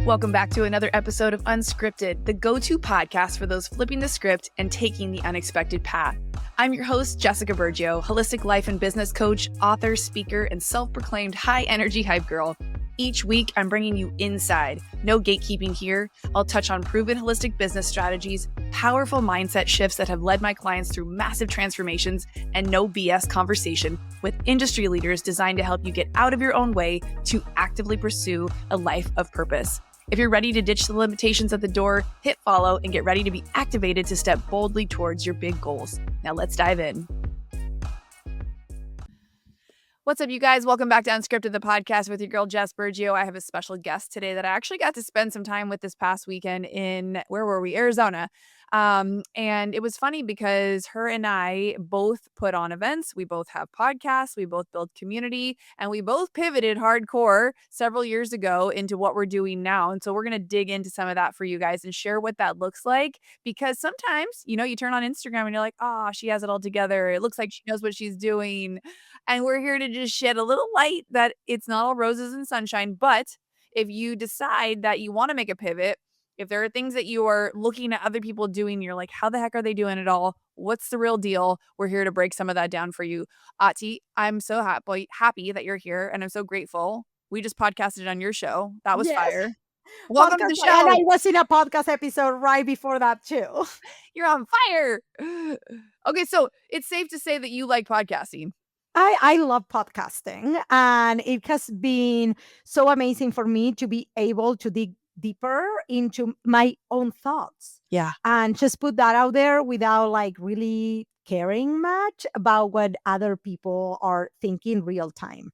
Welcome back to another episode of Unscripted, the go-to podcast for those flipping the script and taking the unexpected path. I'm your host, Jessica Burgio, holistic life and business coach, author, speaker, and self-proclaimed high-energy hype girl. Each week, I'm bringing you inside. No gatekeeping here. I'll touch on proven holistic business strategies, powerful mindset shifts that have led my clients through massive transformations, and no BS conversation with industry leaders designed to help you get out of your own way to actively pursue a life of purpose. If you're ready to ditch the limitations at the door, hit follow and get ready to be activated to step boldly towards your big goals. Now let's dive in. What's up, you guys? Welcome back to Unscripted, the podcast with your girl, Jess Burgio. I have a special guest today that I actually got to spend some time with this past weekend in, where were we? Arizona. And it was funny because her and I both put on events. We both have podcasts. We both build community, and we both pivoted hardcore several years ago into what we're doing now. And so we're going to dig into some of that for you guys and share what that looks like, because sometimes, you turn on Instagram and you're like, oh, she has it all together. It looks like she knows what she's doing. And we're here to just shed a little light that it's not all roses and sunshine. But if you decide that you want to make a pivot, if there are things that you are looking at other people doing, you're like, how the heck are they doing it all? What's the real deal? We're here to break some of that down for you. Ati, I'm so happy that you're here, and I'm so grateful. We just podcasted on your show. That was fire. Welcome to the show. And I was in a podcast episode right before that too. You're on fire. Okay, so it's safe to say that you like podcasting. I love podcasting, and it has been so amazing for me to be able to dig deeper into my own thoughts. Yeah. And just put that out there without really caring much about what other people are thinking real time.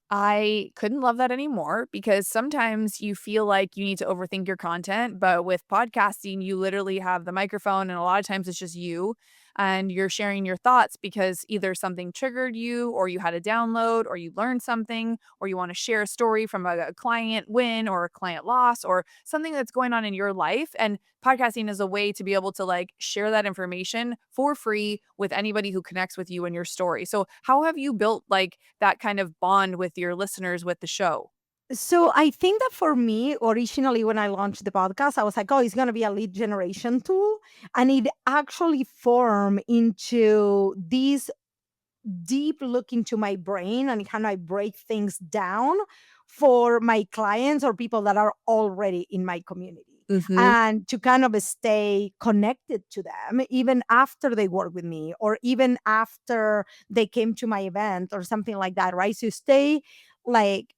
I couldn't love that anymore, because sometimes you feel like you need to overthink your content, but with podcasting, you literally have the microphone, and a lot of times it's just you and you're sharing your thoughts because either something triggered you, or you had a download, or you learned something, or you want to share a story from a client win or a client loss or something that's going on in your life. And podcasting is a way to be able to share that information for free with anybody who connects with you and your story. So how have you built that kind of bond with your listeners with the show? So I think that for me, originally when I launched the podcast, I was like, oh, it's going to be a lead generation tool. And it actually formed into this deep look into my brain and how I break things down for my clients or people that are already in my community. Mm-hmm. And to kind of stay connected to them even after they work with me, or even after they came to my event or something like that, right? So stay like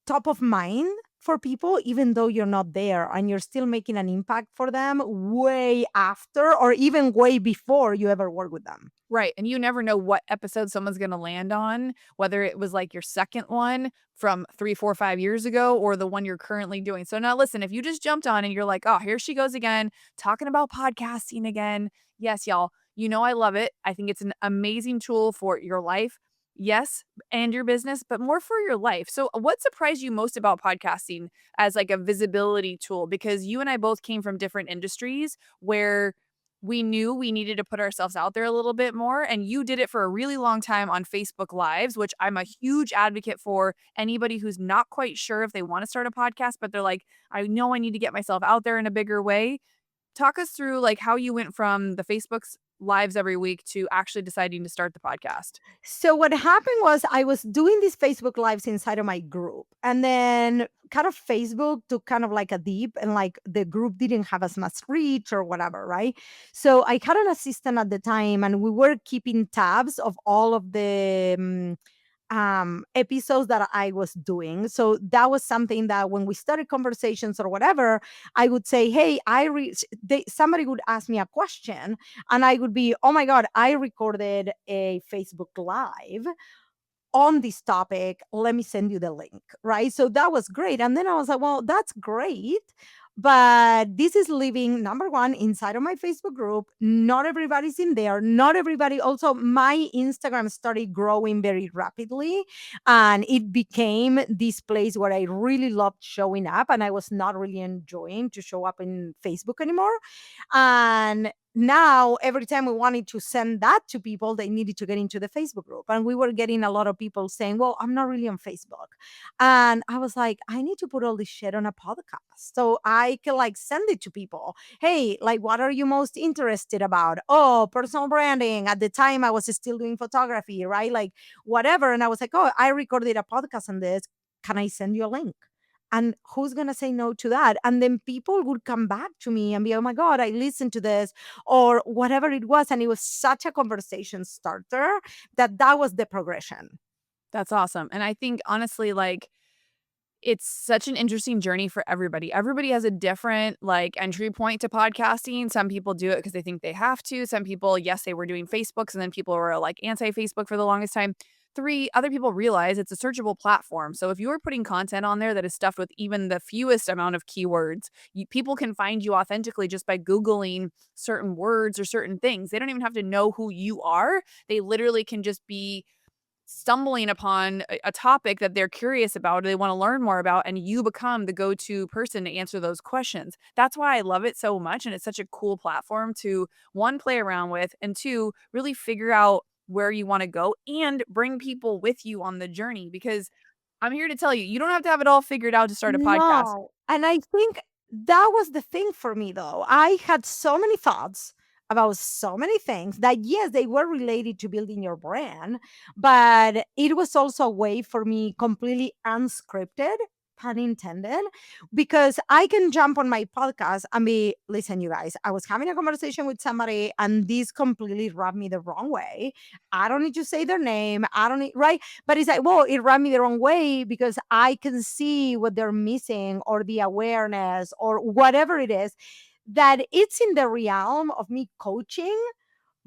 top of mind for people, even though you're not there, and you're still making an impact for them way after or even way before you ever work with them. Right. And you never know what episode someone's going to land on, whether it was your second one from 3, 4, 5 years ago, or the one you're currently doing. So now listen, if you just jumped on and you're like, oh, here she goes again, talking about podcasting again. Yes, y'all, I love it. I think it's an amazing tool for your life. Yes, and your business, but more for your life. So what surprised you most about podcasting as a visibility tool? Because you and I both came from different industries where we knew we needed to put ourselves out there a little bit more. And you did it for a really long time on Facebook Lives, which I'm a huge advocate for anybody who's not quite sure if they want to start a podcast, but they're like, I know I need to get myself out there in a bigger way. Talk us through how you went from the Facebook's lives every week to actually deciding to start the podcast. So what happened was I was doing these Facebook lives inside of my group, and then kind of Facebook took kind of a dip, and the group didn't have as much reach or whatever, right? So I had an assistant at the time, and we were keeping tabs of all of the episodes that I was doing. So that was something that when we started conversations or whatever, I would say, hey, somebody would ask me a question, and I would be, oh my God, I recorded a Facebook Live on this topic. Let me send you the link, right? So that was great. And then I was like, well, that's great. But this is living, number one, inside of my Facebook group. Not everybody's in there. Not everybody. Also, my Instagram started growing very rapidly, and it became this place where I really loved showing up, and I was not really enjoying to show up in Facebook anymore. And now every time we wanted to send that to people, they needed to get into the Facebook group, and we were getting a lot of people saying, well, I'm not really on Facebook. And I was like, I need to put all this shit on a podcast so I can like send it to people. Hey, like, what are you most interested about? Oh, personal branding. At the time I was still doing photography, right? Like whatever. And I was like, oh, I recorded a podcast on this. Can I send you a link? And who's going to say no to that? And then people would come back to me and be, oh my God, I listened to this or whatever it was. And it was such a conversation starter that was the progression. That's awesome. And I think honestly, like, it's such an interesting journey for everybody. Everybody has a different, like, entry point to podcasting. Some people do it because they think they have to. Some people, yes, they were doing Facebooks, and then people were, like, anti-Facebook for the longest time. 3, other people realize it's a searchable platform. So if you are putting content on there that is stuffed with even the fewest amount of keywords, people can find you authentically just by Googling certain words or certain things. They don't even have to know who you are. They literally can just be stumbling upon a topic that they're curious about or they want to learn more about, and you become the go-to person to answer those questions. That's why I love it so much, and it's such a cool platform to, 1, play around with, and 2, really figure out where you want to go and bring people with you on the journey, because I'm here to tell you, you don't have to have it all figured out to start a podcast. No. And I think that was the thing for me, though. I had so many thoughts about so many things that, yes, they were related to building your brand, but it was also a way for me completely unscripted, pun intended, because I can jump on my podcast and be, listen, you guys, I was having a conversation with somebody and this completely rubbed me the wrong way. I don't need to say their name. I don't need, right? But it's like, well, it rubbed me the wrong way because I can see what they're missing or the awareness or whatever it is, that it's in the realm of me coaching,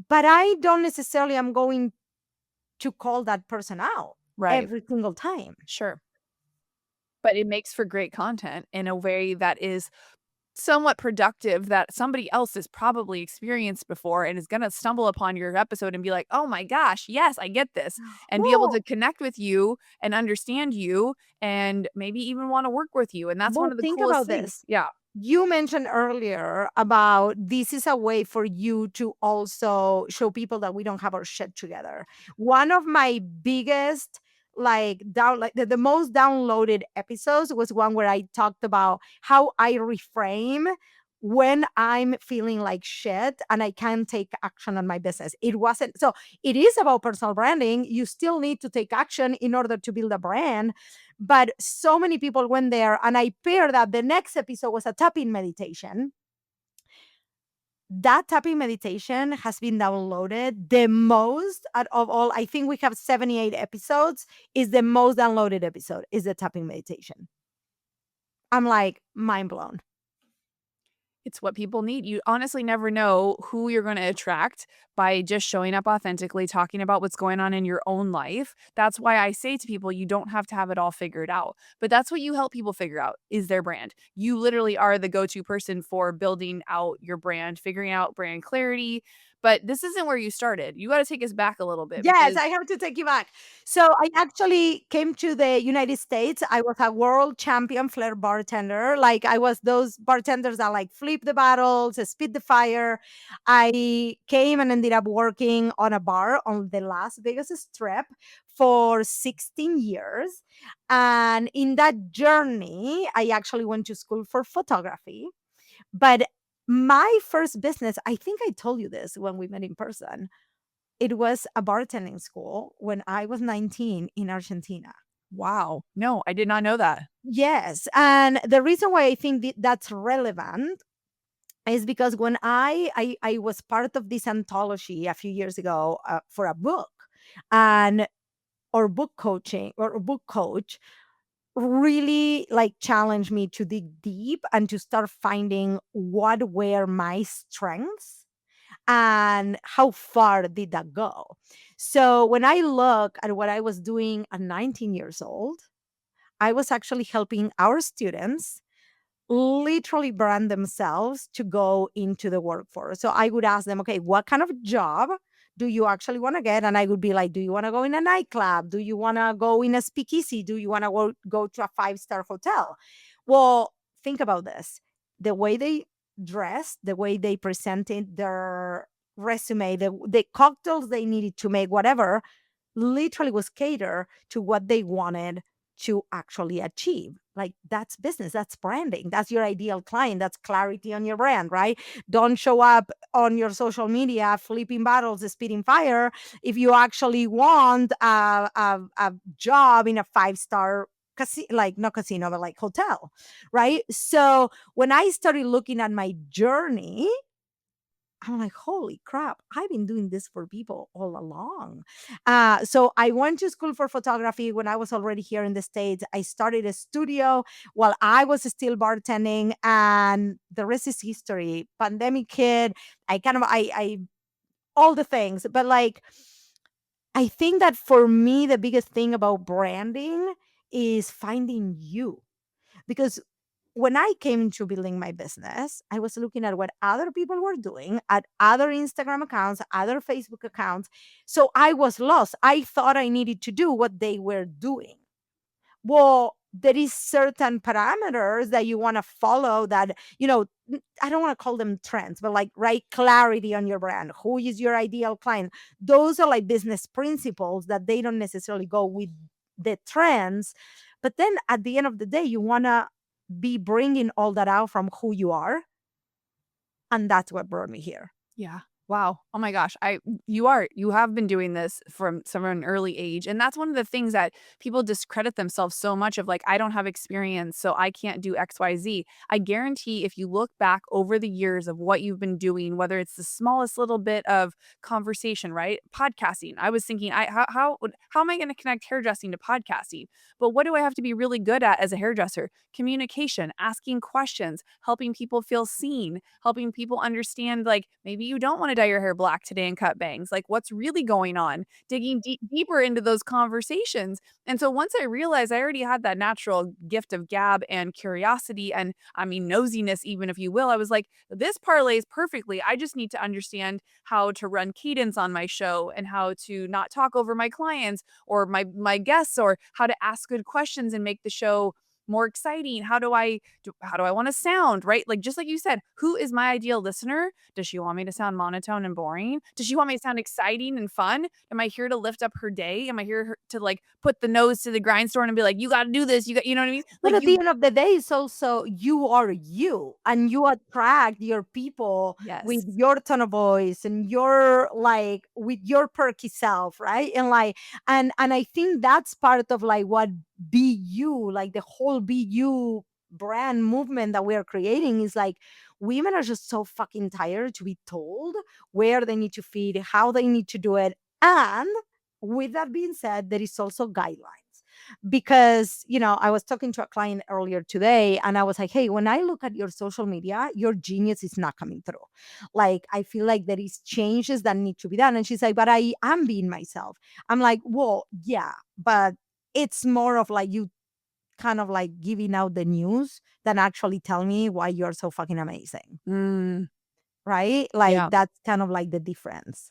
but I don't necessarily am going to call that person out Right. every single time. Sure. But it makes for great content in a way that is somewhat productive, that somebody else has probably experienced before and is gonna stumble upon your episode and be like, "Oh my gosh, yes, I get this," and be able to Well, connect with you and understand you and maybe even wanna work with you, and that's one well, of the think coolest about things. this. Yeah. You mentioned earlier about this is a way for you to also show people that we don't have our shit together. One of my biggest like the most downloaded episodes was one where I talked about how I reframe when I'm feeling like shit and I can't take action on my business. It wasn't so it is about personal branding. You still need to take action in order to build a brand, but so many people went there, and I paired that. The next episode was a tapping meditation. That tapping meditation has been downloaded the most out of all. I think we have 78 episodes. Is the most downloaded episode is the tapping meditation. I'm like mind blown. It's what people need. You honestly never know who you're gonna attract by just showing up authentically, talking about what's going on in your own life. That's why I say to people, you don't have to have it all figured out. But that's what you help people figure out is their brand. You literally are the go-to person for building out your brand, figuring out brand clarity. But this isn't where you started. You gotta take us back a little bit Yes, because I have to take you back. So I actually came to the United States. I was a world champion flair bartender. Like I was those bartenders that like flip the bottles, spit the fire. I came and ended up working on a bar on the Las Vegas Strip for 16 years. And in that journey, I actually went to school for photography. But my first business, I think I told you this when we met in person, it was a bartending school when I was 19 in Argentina. wow. No, I did not know that. Yes, and the reason why I think that's relevant is because when I was part of this anthology a few years ago for a book, and or book coaching or book coach really like challenged me to dig deep and to start finding what were my strengths and how far did that go. So when I look at what I was doing at 19 years old, I was actually helping our students literally brand themselves to go into the workforce. So I would ask them, okay, what kind of job do you actually want to get? And I would be like, do you want to go in a nightclub? Do you want to go in a speakeasy? Do you want to go to a 5-star hotel? Well, think about this. The way they dressed, the way they presented their resume, the cocktails they needed to make, whatever, literally was cater to what they wanted to actually achieve. Like that's business, that's branding, that's your ideal client, that's clarity on your brand, right? Don't show up on your social media flipping bottles, spitting fire if you actually want a job in a five-star casino, like not casino, but like hotel, right? So when I started looking at my journey, I'm like, holy crap, I've been doing this for people all along. So I went to school for photography when I was already here in the States. I started a studio while I was still bartending, and the rest is history. Pandemic hit. I all the things. But like, I think that for me, the biggest thing about branding is finding you. Because when I came into building my business, I was looking at what other people were doing, at other Instagram accounts, other Facebook accounts. So I was lost. I thought I needed to do what they were doing. Well, there is certain parameters that you want to follow that, I don't want to call them trends, but like, right, clarity on your brand. Who is your ideal client? Those are like business principles that they don't necessarily go with the trends. But then at the end of the day, you want to be bringing all that out from who you are. And that's what brought me here. Yeah. Wow. Oh my gosh. You have been doing this from an early age. And that's one of the things that people discredit themselves so much of, like, I don't have experience, so I can't do XYZ. I guarantee if you look back over the years of what you've been doing, whether it's the smallest little bit of conversation, right? Podcasting. I was thinking, how am I going to connect hairdressing to podcasting? But what do I have to be really good at as a hairdresser? Communication, asking questions, helping people feel seen, helping people understand, like, maybe you don't want to dye your hair black today and cut bangs. Like, what's really going on? Digging deeper into those conversations. And so once I realized I already had that natural gift of gab and curiosity and, I mean, nosiness, even if you will, I was like, this parlays perfectly. I just need to understand how to run cadence on my show and how to not talk over my clients or my guests, or how to ask good questions and make the show more exciting. How do I want to sound, right? Like, just like you said, who is my ideal listener? Does she want me to sound monotone and boring? Does she want me to sound exciting and fun? Am I here to lift up her day? Am I here to, like, put the nose to the grindstone and be like, you got to do this? You know what I mean? But Like, at the you end of the day, it's also you are you, and you attract your people with Yes. your tone of voice and your like with your perky self, right? And like, and I think that's part of like what be you, like the whole be you brand movement that we are creating is like women are just so fucking tired to be told where they need to feed, how they need to do it. And with that being said, there is also guidelines because I was talking to a client earlier today and I was like, hey, when I look at your social media, your genius is not coming through. Like I feel like there is changes that need to be done. And she's like, but I am being myself. I'm like, well, yeah, but it's more of like you kind of like giving out the news than actually tell me why you're so fucking amazing, Mm, right? Like yeah. that's kind of like the difference.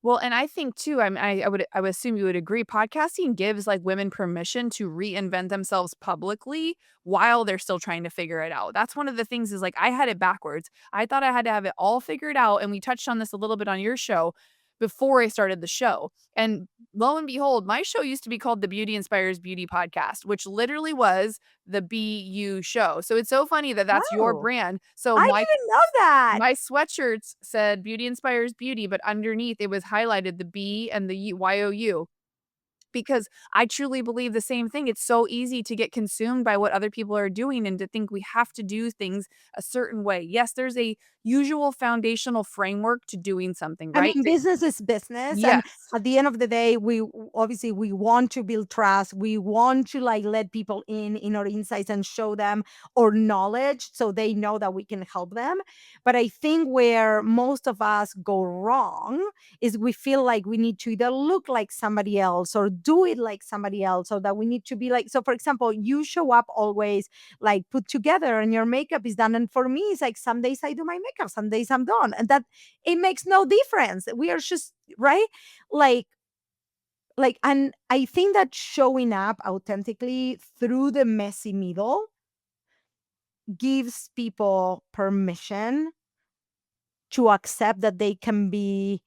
Well, and I think too, I would assume you would agree, podcasting gives, like, women permission to reinvent themselves publicly while they're still trying to figure it out. That's one of the things is, like, I had it backwards. I thought I had to have it all figured out, and we touched on this a little bit on your show before I started the show. And lo and behold, my show used to be called the Beauty Inspires Beauty Podcast, which literally was the BU show. So it's so funny that that's your Oh, brand. So I my didn't know that. my sweatshirts said "Beauty Inspires Beauty," but underneath it was highlighted the B and the U YOU, because I truly believe the same thing. It's so easy to get consumed by what other people are doing and to think we have to do things a certain way. Yes, there's a usual foundational framework to doing something, I right? mean, business is business, and Yes. at the end of the day, obviously we want to build trust. We want to like let people in our insights and show them our knowledge so they know that we can help them. But I think where most of us go wrong is we feel like we need to either look like somebody else or do it like somebody else, or that we need to be like. So, for example, you show up always like put together, and your makeup is done. And for me, it's like some days I do my makeup, some days I'm done, and that it makes no difference. We are just right, like and I think that showing up authentically through the messy middle gives people permission to accept that they can be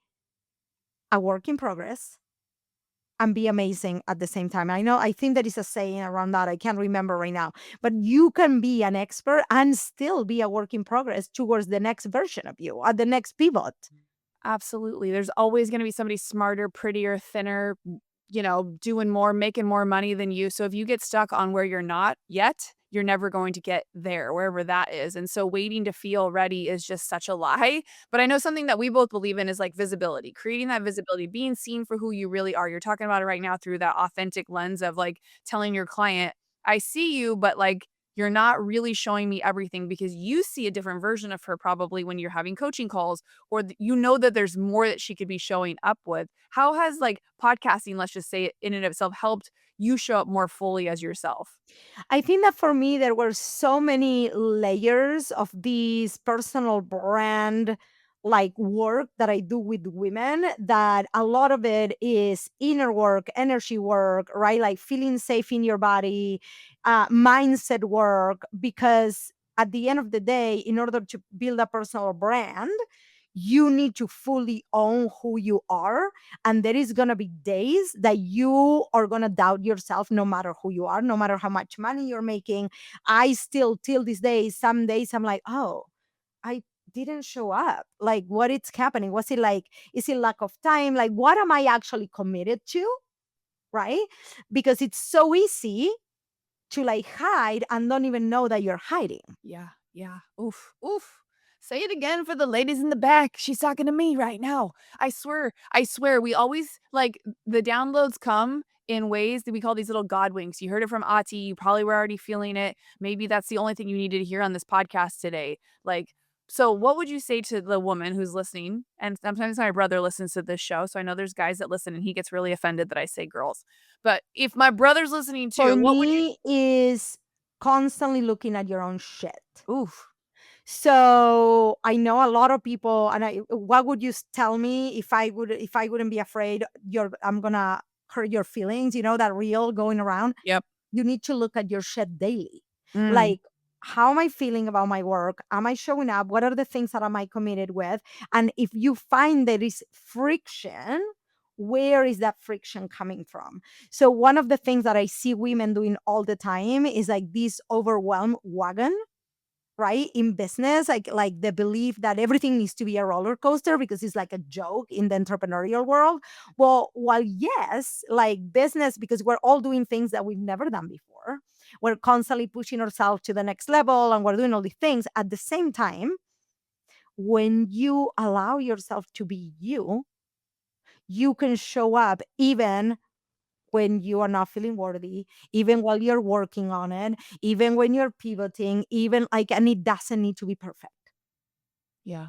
a work in progress and be amazing at the same time. I think there is a saying around that. I can't remember right now, but you can be an expert and still be a work in progress towards the next version of you at the next pivot. Absolutely. There's always gonna be somebody smarter, prettier, thinner, doing more, making more money than you. So if you get stuck on where you're not yet, you're never going to get there, wherever that is. And so waiting to feel ready is just such a lie. But I know something that we both believe in is like visibility, creating that visibility, being seen for who you really are. You're talking about it right now through that authentic lens of like telling your client, I see you, but like you're not really showing me everything because you see a different version of her probably when you're having coaching calls or that there's more that she could be showing up with. How has like podcasting, let's just say in and of itself, helped you show up more fully as yourself? I think that for me, there were so many layers of this personal brand like work that I do with women that a lot of it is inner work, energy work, right? Like feeling safe in your body, mindset work. Because at the end of the day, in order to build a personal brand, you need to fully own who you are, and there is going to be days that you are going to doubt yourself no matter who you are, no matter how much money you're making. I still till this day, some days I'm like, oh, I didn't show up. Like, what is happening? Was it like, is it lack of time? Like, what am I actually committed to? Right? Because it's so easy to like hide and don't even know that you're hiding. Yeah, yeah. Oof, oof. Say it again for the ladies in the back. She's talking to me right now. I swear, we always like the downloads come in ways that we call these little God winks. You heard it from Ati. You probably were already feeling it. Maybe that's the only thing you needed to hear on this podcast today. Like, so what would you say to the woman who's listening? And sometimes my brother listens to this show. So I know there's guys that listen and he gets really offended that I say girls. But if my brother's listening For too, what would you? me, is constantly looking at your own shit. Oof. So I know a lot of people, and what would you tell me if I wouldn't be afraid I'm gonna hurt your feelings? You know that reel going around. Yep. You need to look at your shit daily. Mm. Like, how am I feeling about my work? Am I showing up? What are the things that am I committed with? And if you find there is friction, where is that friction coming from? So one of the things that I see women doing all the time is like this overwhelm wagon, right, in business, like the belief that everything needs to be a roller coaster because it's like a joke in the entrepreneurial world. Well, while yes, like business, because we're all doing things that we've never done before, we're constantly pushing ourselves to the next level and we're doing all these things at the same time. When you allow yourself to be you, you can show up even when you are not feeling worthy, even while you're working on it, even when you're pivoting, even like, and it doesn't need to be perfect. Yeah.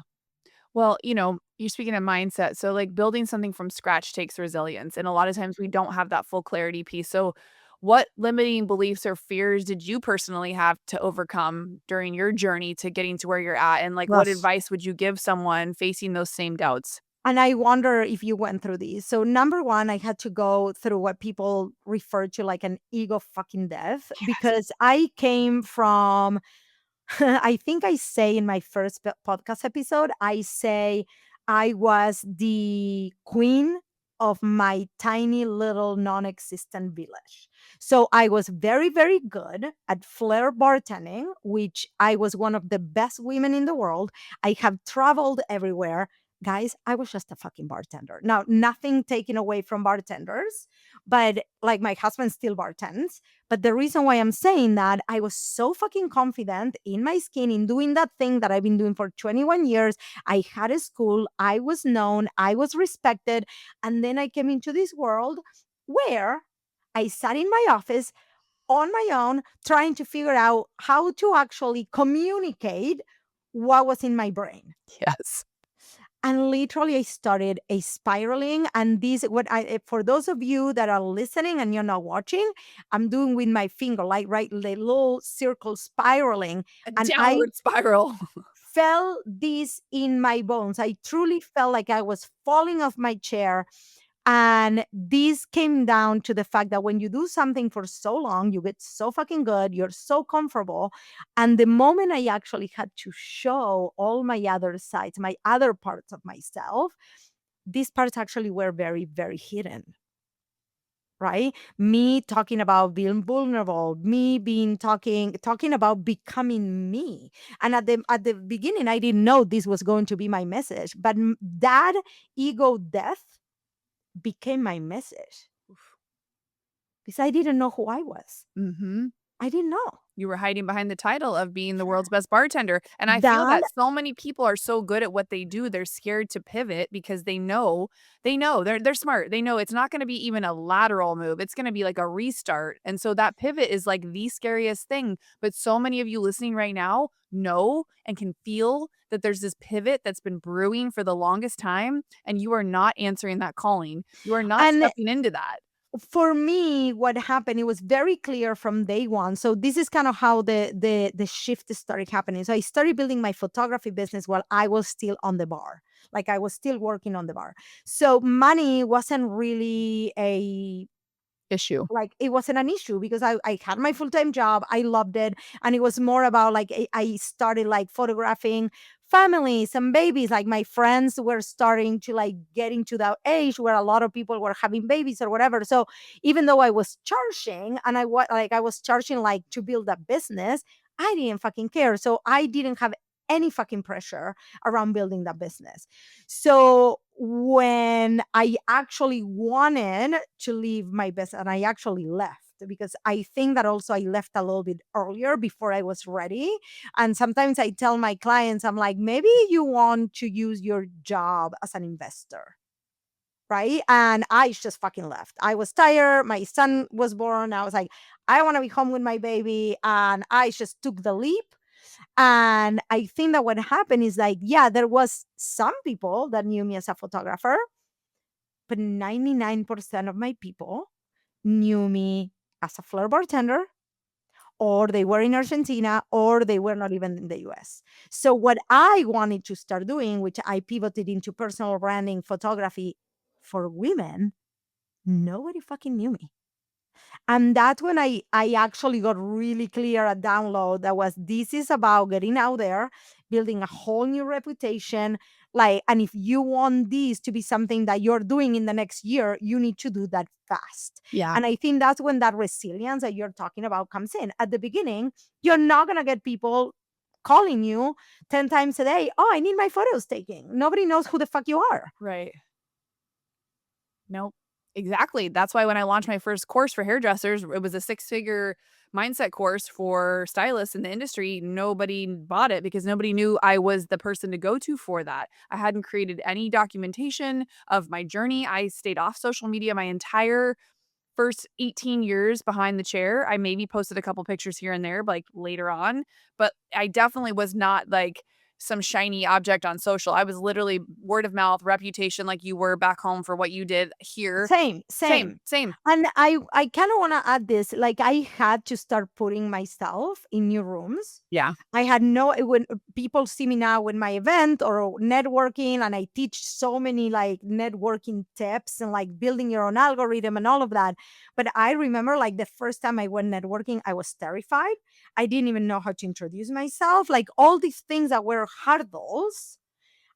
Well, you're speaking of mindset. So, like, building something from scratch takes resilience. And a lot of times we don't have that full clarity piece. So, what limiting beliefs or fears did you personally have to overcome during your journey to getting to where you're at? And, like, what Yes. advice would you give someone facing those same doubts? And I wonder if you went through these. So, number one, I had to go through what people refer to like an ego fucking death, Yes. because I came from, I think I say in my first podcast episode, I say I was the queen of my tiny little non existent village. So I was very, very good at flair bartending, which I was one of the best women in the world. I have traveled everywhere. Guys, I was just a fucking bartender. Now, nothing taken away from bartenders, but like my husband still bartends. But the reason why I'm saying that, I was so fucking confident in my skin in doing that thing that I've been doing for 21 years. I had a school, I was known, I was respected. And then I came into this world where I sat in my office on my own, trying to figure out how to actually communicate what was in my brain. Yes. And literally I started a spiraling. And this, what I, for those of you that are listening and you're not watching, I'm doing with my finger, like, right, the little circle spiraling. A And I downward spiral. felt this in my bones. I truly felt like I was falling off my chair. And this came down to the fact that when you do something for so long, you get so fucking good, you're so comfortable. And the moment I actually had to show all my other sides, my other parts of myself, these parts actually were very, very hidden. Right? Me talking about being vulnerable, me being talking about becoming me. And at the beginning, I didn't know this was going to be my message, but that ego death became my message because I didn't know who I was. Mm-hmm. I didn't know. You were hiding behind the title of being the world's best bartender, and I feel That that so many people are so good at what they do, they're scared to pivot because they know they're smart. They know it's not gonna be even a lateral move, it's gonna be like a restart, and so that pivot is like the scariest thing, but so many of you listening right now know and can feel that there's this pivot that's been brewing for the longest time, and you are not answering that calling. You are not and stepping into that. for me, what happened, it was very clear from day one. So this is kind of how the shift started happening. So I started building my photography business while I was still on the bar. Like I was still working on the bar. So money wasn't really a Issue. like it wasn't an issue because I had my full-time job. I loved it. And it was more about like I started like photographing families and babies. Like my friends were starting to like get into that age where a lot of people were having babies or whatever. So even though I was charging and I was charging like to build a business, I didn't fucking care. So I didn't have any fucking pressure around building that business. So when I actually wanted to leave my business, and I actually left because I think that also I left a little bit earlier before I was ready. And sometimes I tell my clients, I'm like, maybe you want to use your job as an investor. Right. And I just fucking left. I was tired. My son was born. I was like, I want to be home with my baby. And I just took the leap. And I think that what happened is like, yeah, there was some people that knew me as a photographer, but 99% of my people knew me as a flair bartender, or they were in Argentina, or they were not even in the US. So what I wanted to start doing, which I pivoted into personal branding photography for women, nobody fucking knew me. And that's when I actually got really clear a download that was this is about getting out there, building a whole new reputation. Like, and if you want this to be something that you're doing in the next year, you need to do that fast. Yeah. And I think that's when that resilience that you're talking about comes in. At the beginning, you're not gonna get people calling you 10 times a day. Oh, I need my photos taken. Nobody knows who the fuck you are. Right. Nope. Exactly. That's why when I launched my first course for hairdressers, it was a six-figure mindset course for stylists in the industry. Nobody bought it because nobody knew I was the person to go to for that. I hadn't created any documentation of my journey. I stayed off social media my entire first 18 years behind the chair. I maybe posted a couple pictures here and there, like later on, but I definitely was not like some shiny object on social. I was literally word of mouth, reputation, like you were back home for what you did here. Same, same. Same, same. And I kind of want to add this. Like I had to start putting myself in new rooms. Yeah. I had no when people see me now in my event or networking, and I teach so many like networking tips and like building your own algorithm and all of that. But I remember like the first time I went networking, I was terrified. I didn't even know how to introduce myself. Like all these things that were hurdles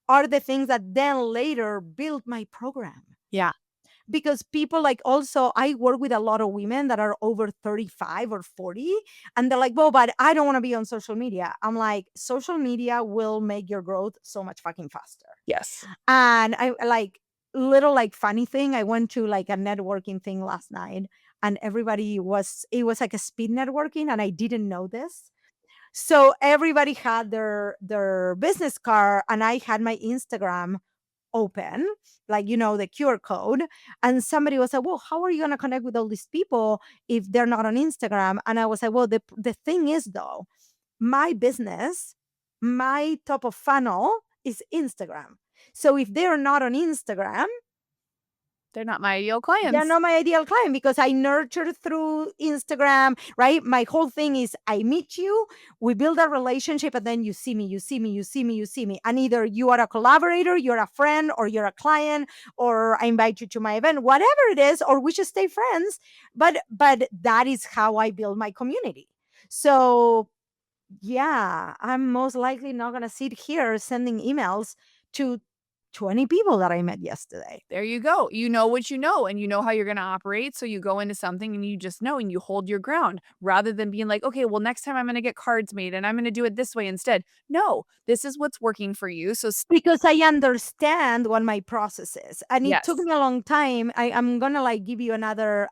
are the things that then later built my program. Yeah. Because people like also I work with a lot of women that are over 35 or 40, and they're like, well, but I don't want to be on social media. I'm like, social media will make your growth so much fucking faster. Yes. And I like little like funny thing, I went to like a networking thing last night, and everybody was it was like a speed networking, and I didn't know this. So everybody had their business card, and I had my Instagram open, like, the QR code. And somebody was like, well, how are you going to connect with all these people if they're not on Instagram? And I was like, well, the thing is, though, my business, my top of funnel is Instagram. So if they're not on Instagram, They're not my ideal They're clients. not my ideal client because I nurture through Instagram, right? My whole thing is I meet you, we build a relationship, and then you see me, you see me, you see me, you see me. And either you are a collaborator, you're a friend, or you're a client, or I invite you to my event, whatever it is, or we just stay friends. But that is how I build my community. So yeah, I'm most likely not gonna sit here sending emails to 20 people that I met yesterday. There you go. You know what you know, and you know how you're gonna operate, so you go into something and you just know and you hold your ground rather than being like, "Okay, well, next time I'm gonna get cards made and I'm gonna do it this way instead." No, this is what's working for you, so Because I understand what my process is. And it took yes. me a long time. I'm gonna like give you another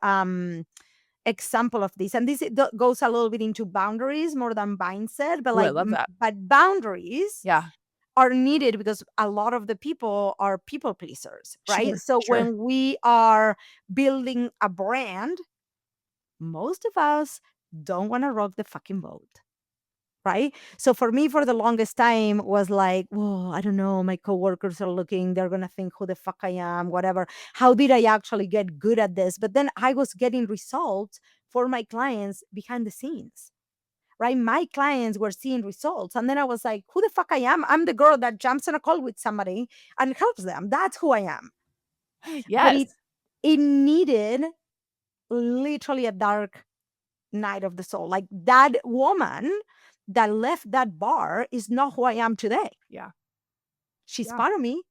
example of this. And this goes a little bit into boundaries more than mindset, but Ooh, I like love that. but boundaries Yeah, are needed because a lot of the people are people pleasers, right? sure, So sure. when we are building a brand, most of us don't want to rock the fucking boat, right? So for me, for the longest time, was like, oh, I don't know, my coworkers are looking, they're gonna think who the fuck I am, whatever. How did I actually get good at this? But then I was getting results for my clients behind the scenes. Right, my clients were seeing results, and then I was like, "Who the fuck I am? I'm the girl that jumps on a call with somebody and helps them. That's who I am." But Yes. it needed literally a dark night of the soul. Like that woman that left that bar is not who I am today. Yeah, She's yeah, part of me,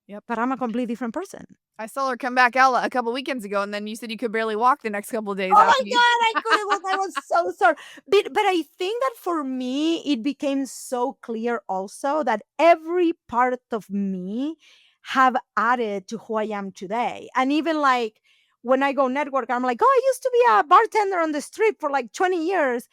yep. but I'm a completely different person. I saw her come back out a couple weekends ago, and then you said you could barely walk the next couple of days Oh my after you god, I couldn't walk. I was so sorry. But I think that for me, it became so clear also that every part of me have added to who I am today. And even like when I go network, I'm like, oh, I used to be a bartender on the street for like 20 years.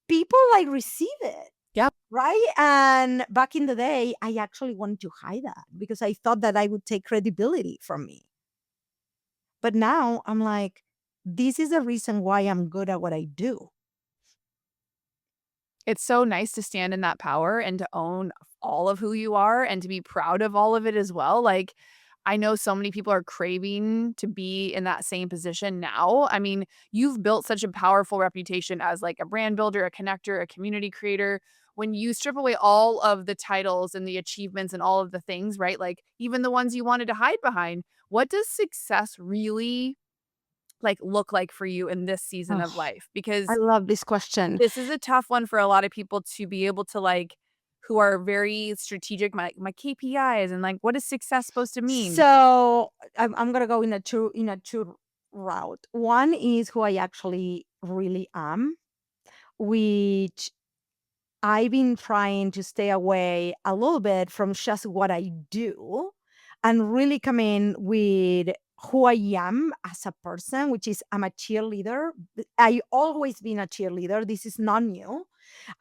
People like receive it. Yep. Right. And back in the day, I actually wanted to hide that because I thought that I would take credibility from me. But now I'm like, this is the reason why I'm good at what I do. It's so nice to stand in that power and to own all of who you are and to be proud of all of it as well, like, I know so many people are craving to be in that same position now. I mean, you've built such a powerful reputation as, like, a brand builder, a connector, a community creator. When you strip away all of the titles and the achievements and all of the things, right, like, even the ones you wanted to hide behind, what does success really, like, look like for you in this season Oh, of life? I Because love this question. this is a tough one for a lot of people to be able to, like, who are very strategic, my KPIs and, like, what is success supposed to mean? So I'm gonna go in a two route. One is who I actually really am, which I've been trying to stay away a little bit from just what I do and really come in with who I am as a person, which is I'm a cheerleader. I always been a cheerleader. This is not new.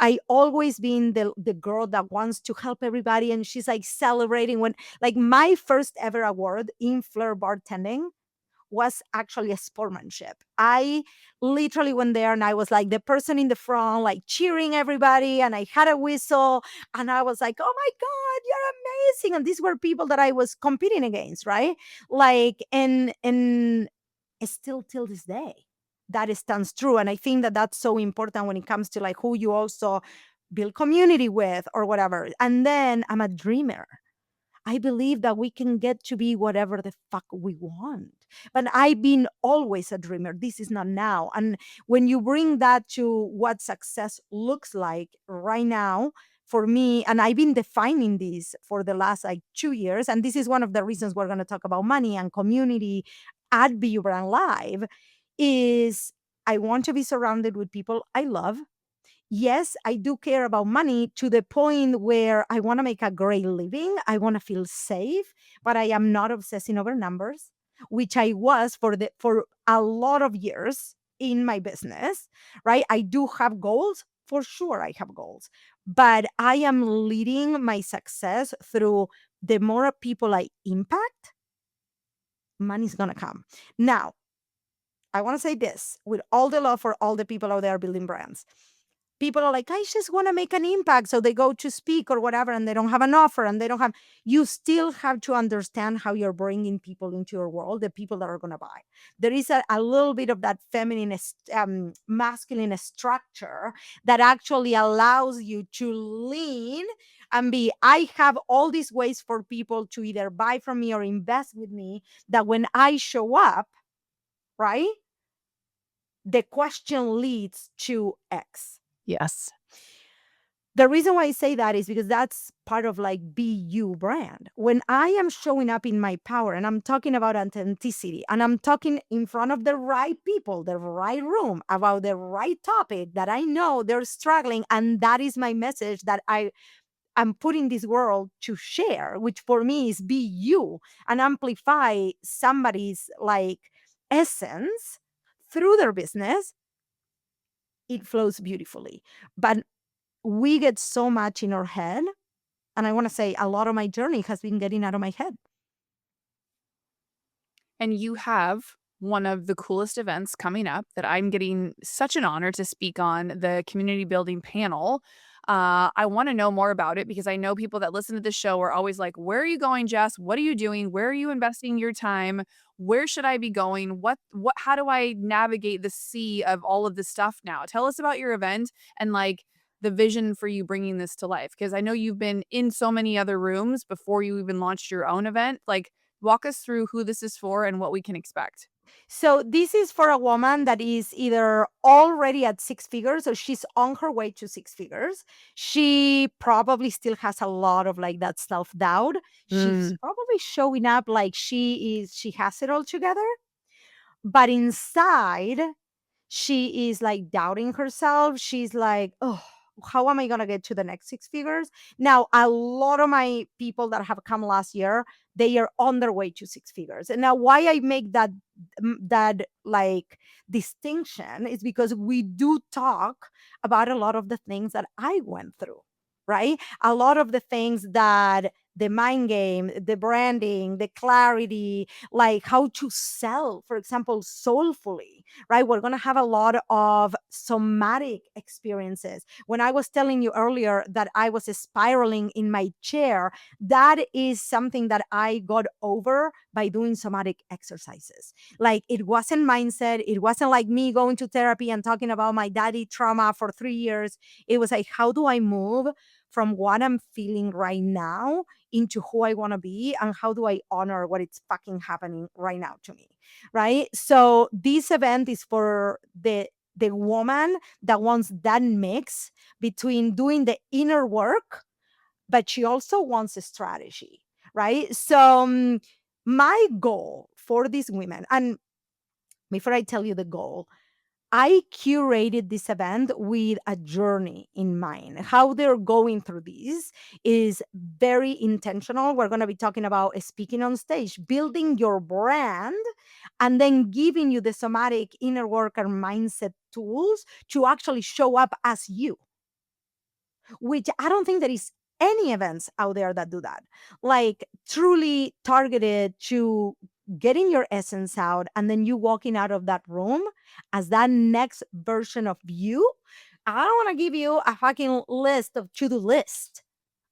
I always been the girl that wants to help everybody, and she's like celebrating when like my first ever award in flair bartending was actually a sportsmanship. I literally went there and I was like the person in the front, like cheering everybody, and I had a whistle, and I was like, "Oh my god, you're amazing!" And these were people that I was competing against, right? Like, and still till this day, that stands true. And I think that that's so important when it comes to like who you also build community with or whatever. And then I'm a dreamer. I believe that we can get to be whatever the fuck we want. But I've been always a dreamer. This is not now. And when you bring that to what success looks like right now, for me, and I've been defining this for the last like 2 years, and this is one of the reasons we're going to talk about money and community at Be Your Brand Live, is I want to be surrounded with people I love. Yes, I do care about money to the point where I want to make a great living. I want to feel safe, but I am not obsessing over numbers, which I was for a lot of years in my business, right? I do have goals. For sure I have goals. But I am leading my success through the more people I impact, money's going to come. Now, I want to say this with all the love for all the people out there building brands. people are like, I just want to make an impact. So they go to speak or whatever, and they don't have an offer and they don't have, you still have to understand how you're bringing people into your world, the people that are going to buy. There is a little bit of that feminine, masculine structure that actually allows you to lean and be, I have all these ways for people to either buy from me or invest with me, that when I show up, right, the question leads to X. Yes. The reason why I say that is because that's part of like be you brand. When I am showing up in my power and I'm talking about authenticity and I'm talking in front of the right people, the right room, about the right topic that I know they're struggling, and that is my message that I'm putting this world to share, which for me is be you and amplify somebody's like essence through their business, it flows beautifully. But we get so much in our head. And I want to say a lot of my journey has been getting out of my head. And you have one of the coolest events coming up that I'm getting such an honor to speak on, the community building panel. I want to know more about it because I know people that listen to the show are always like, where are you going, Jess? What are you doing? Where are you investing your time? Where should I be going? How do I navigate the sea of all of this stuff now? Tell us about your event and like the vision for you bringing this to life. Because I know you've been in so many other rooms before you even launched your own event. Like, walk us through who this is for and what we can expect. So this is for a woman that is either already at six figures or she's on her way to six figures. She probably still has a lot of like that self-doubt. She's Mm. probably showing up like she has it all together, but inside she is like doubting herself. She's like, oh, how am I going to get to the next six figures? Now, a lot of my people that have come last year, they are on their way to six figures. And now why I make that like distinction is because we do talk about a lot of the things that I went through, right? A lot of the things that the mind game, the branding, the clarity, like how to sell, for example, soulfully, right? We're going to have a lot of somatic experiences. When I was telling you earlier that I was spiraling in my chair, that is something that I got over by doing somatic exercises. Like it wasn't mindset. It wasn't like me going to therapy and talking about my daddy trauma for 3 years. It was like, how do I move from what I'm feeling right now into who I want to be, and how do I honor what is fucking happening right now to me, right? So this event is for the woman that wants that mix between doing the inner work, but she also wants a strategy, right? So my goal for these women, and before I tell you the goal, I curated this event with a journey in mind. How they're going through this is very intentional. We're going to be talking about speaking on stage, building your brand, and then giving you the somatic inner work and mindset tools to actually show up as you, which I don't think there is any events out there that do that. Like truly targeted to getting your essence out and then you walking out of that room as that next version of you. I don't want to give you a fucking list of to-do list,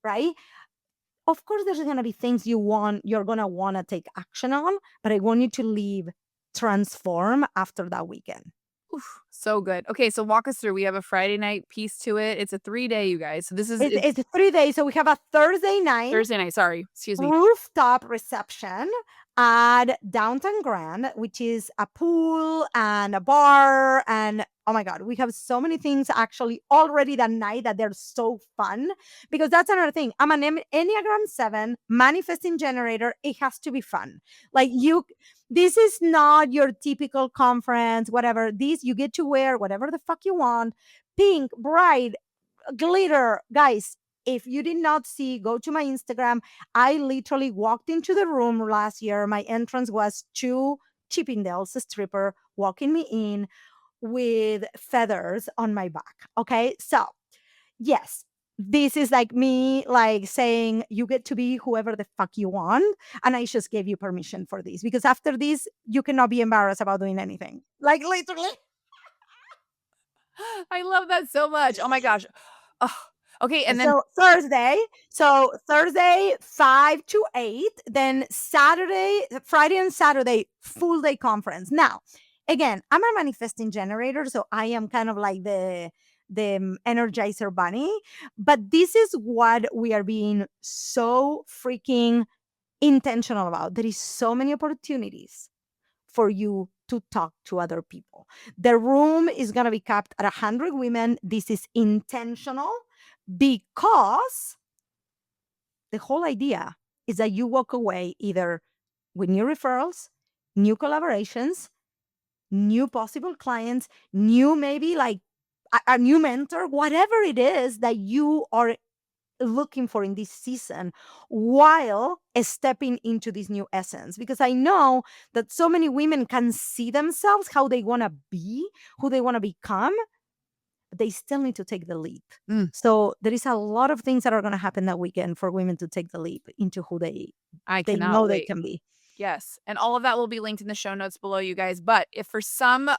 right? Of course there's going to be things you're going to want to take action on, but I want you to leave transform after that weekend. Oof, so good. Okay, so walk us through. We have a Friday night piece to it. It's a 3-day, you guys. So this is it's It's 3 days. So we have a Thursday night Thursday night. Sorry, excuse me. rooftop reception at Downtown Grand, which is a pool and a bar. And oh my God, we have so many things actually already that night that they're so fun. Because that's another thing. I'm an Enneagram 7 manifesting generator. It has to be fun. Like this is not your typical conference, whatever. This, you get to wear whatever the fuck you want. Pink, bright, glitter. Guys, if you did not see, go to my Instagram. I literally walked into the room last year. My entrance was to Chippendales, a stripper, walking me in with feathers on my back. Okay. So, yes, this is like me like saying you get to be whoever the fuck you want. And I just gave you permission for this because after this, you cannot be embarrassed about doing anything. Like literally. I love that so much. Oh my gosh. Oh, okay, and then So Thursday 5 to 8, then Friday and Saturday full day conference. Now, again, I'm a manifesting generator, so I am kind of like the energizer bunny, but this is what we are being so freaking intentional about. There is so many opportunities for you to talk to other people. The room is going to be capped at 100 women. This is intentional because the whole idea is that you walk away either with new referrals, new collaborations, new possible clients, new maybe like a new mentor, whatever it is that you are looking for in this season while stepping into this new essence. Because I know that so many women can see themselves how they want to be, who they want to become, but they still need to take the leap. So there is a lot of things that are going to happen that weekend for women to take the leap into who they I they cannot know they wait. can be. Yes, and all of that will be linked in the show notes below, you guys. But if for some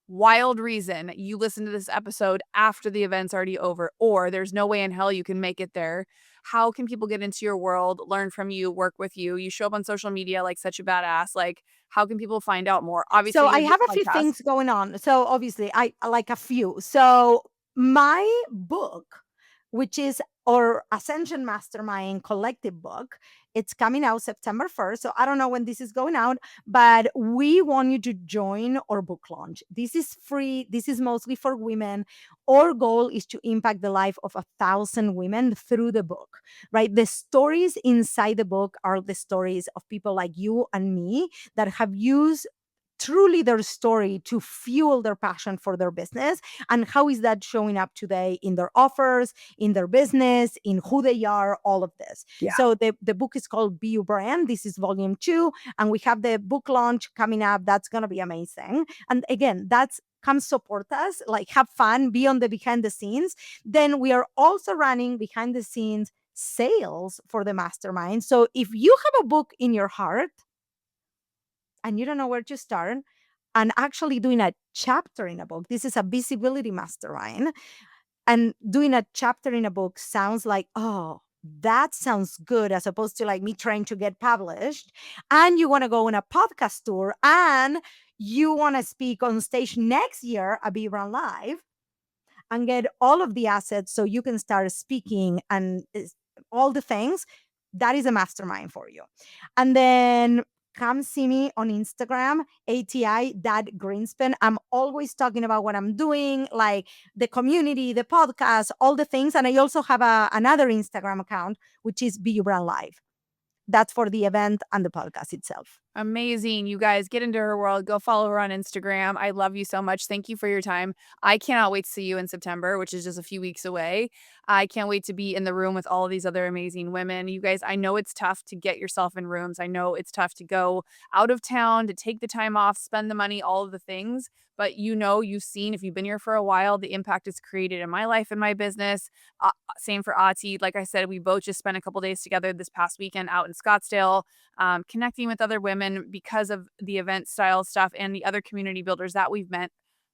wild reason you listen to this episode after the event's already over, or there's no way in hell you can make it there, how can people get into your world, learn from you, work with you? You show up on social media like such a badass. Like, how can people find out more? So Obviously, I your have a few podcast. things going on. So obviously, I like a few. So my book, which is our Ascension Mastermind collective book, it's coming out September 1st. So I don't know when this is going out, but we want you to join our book launch. This is free. This is mostly for women. Our goal is to impact the life of 1,000 women through the book, right? The stories inside the book are the stories of people like you and me that have used truly their story to fuel their passion for their business, and how is that showing up today in their offers, in their business, in who they are, all of this. Yeah. So the book is called Be Your Brand. This is volume 2, and we have the book launch coming up. That's going to be amazing. And again, that's come support us, like have fun, be on the behind the scenes. Then we are also running behind the scenes sales for the mastermind. So if you have a book in your heart and you don't know where to start, and actually doing a chapter in a book, this is a visibility mastermind, and doing a chapter in a book sounds like, oh, that sounds good, as opposed to like me trying to get published, and you want to go on a podcast tour, and you want to speak on stage next year at Be Brand Live and get all of the assets so you can start speaking and all the things. That is a mastermind for you. And then come see me on Instagram, Ati.Grinspun. I'm always talking about what I'm doing, like the community, the podcast, all the things. And I also have another Instagram account, which is Be Your Brand Live. That's for the event and the podcast itself. Amazing. You guys get into her world. Go follow her on Instagram. I love you so much. Thank you for your time. I cannot wait to see you in September, which is just a few weeks away. I can't wait to be in the room with all of these other amazing women. You guys, I know it's tough to get yourself in rooms. I know it's tough to go out of town, to take the time off, spend the money, all of the things. But you've seen, if you've been here for a while, the impact it's created in my life and my business. Same for Ati. Like I said, we both just spent a couple days together this past weekend out in Scottsdale, connecting with other women because of the event style stuff and the other community builders that we've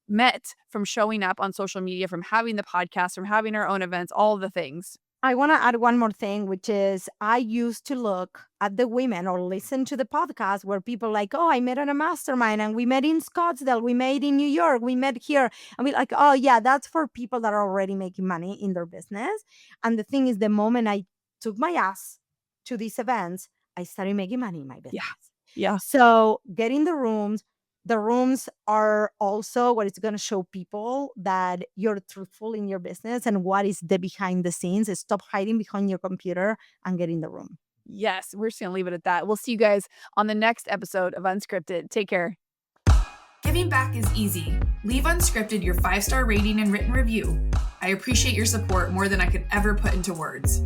met from showing up on social media, from having the podcast, from having our own events, all of the things. I want to add one more thing, which is I used to look at the women or listen to the podcast where people like, oh, I met on a mastermind and we met in Scottsdale, we met in New York, we met here. And we like, oh, yeah, that's for people that are already making money in their business. And the thing is, the moment I took my ass to these events, I started making money in my business. Yeah. So get in the rooms. The rooms are also what it's going to show people that you're truthful in your business and what is the behind the scenes. Stop hiding behind your computer and get in the room. Yes, we're just going to leave it at that. We'll see you guys on the next episode of Unscripted. Take care. Giving back is easy. Leave Unscripted your 5-star rating and written review. I appreciate your support more than I could ever put into words.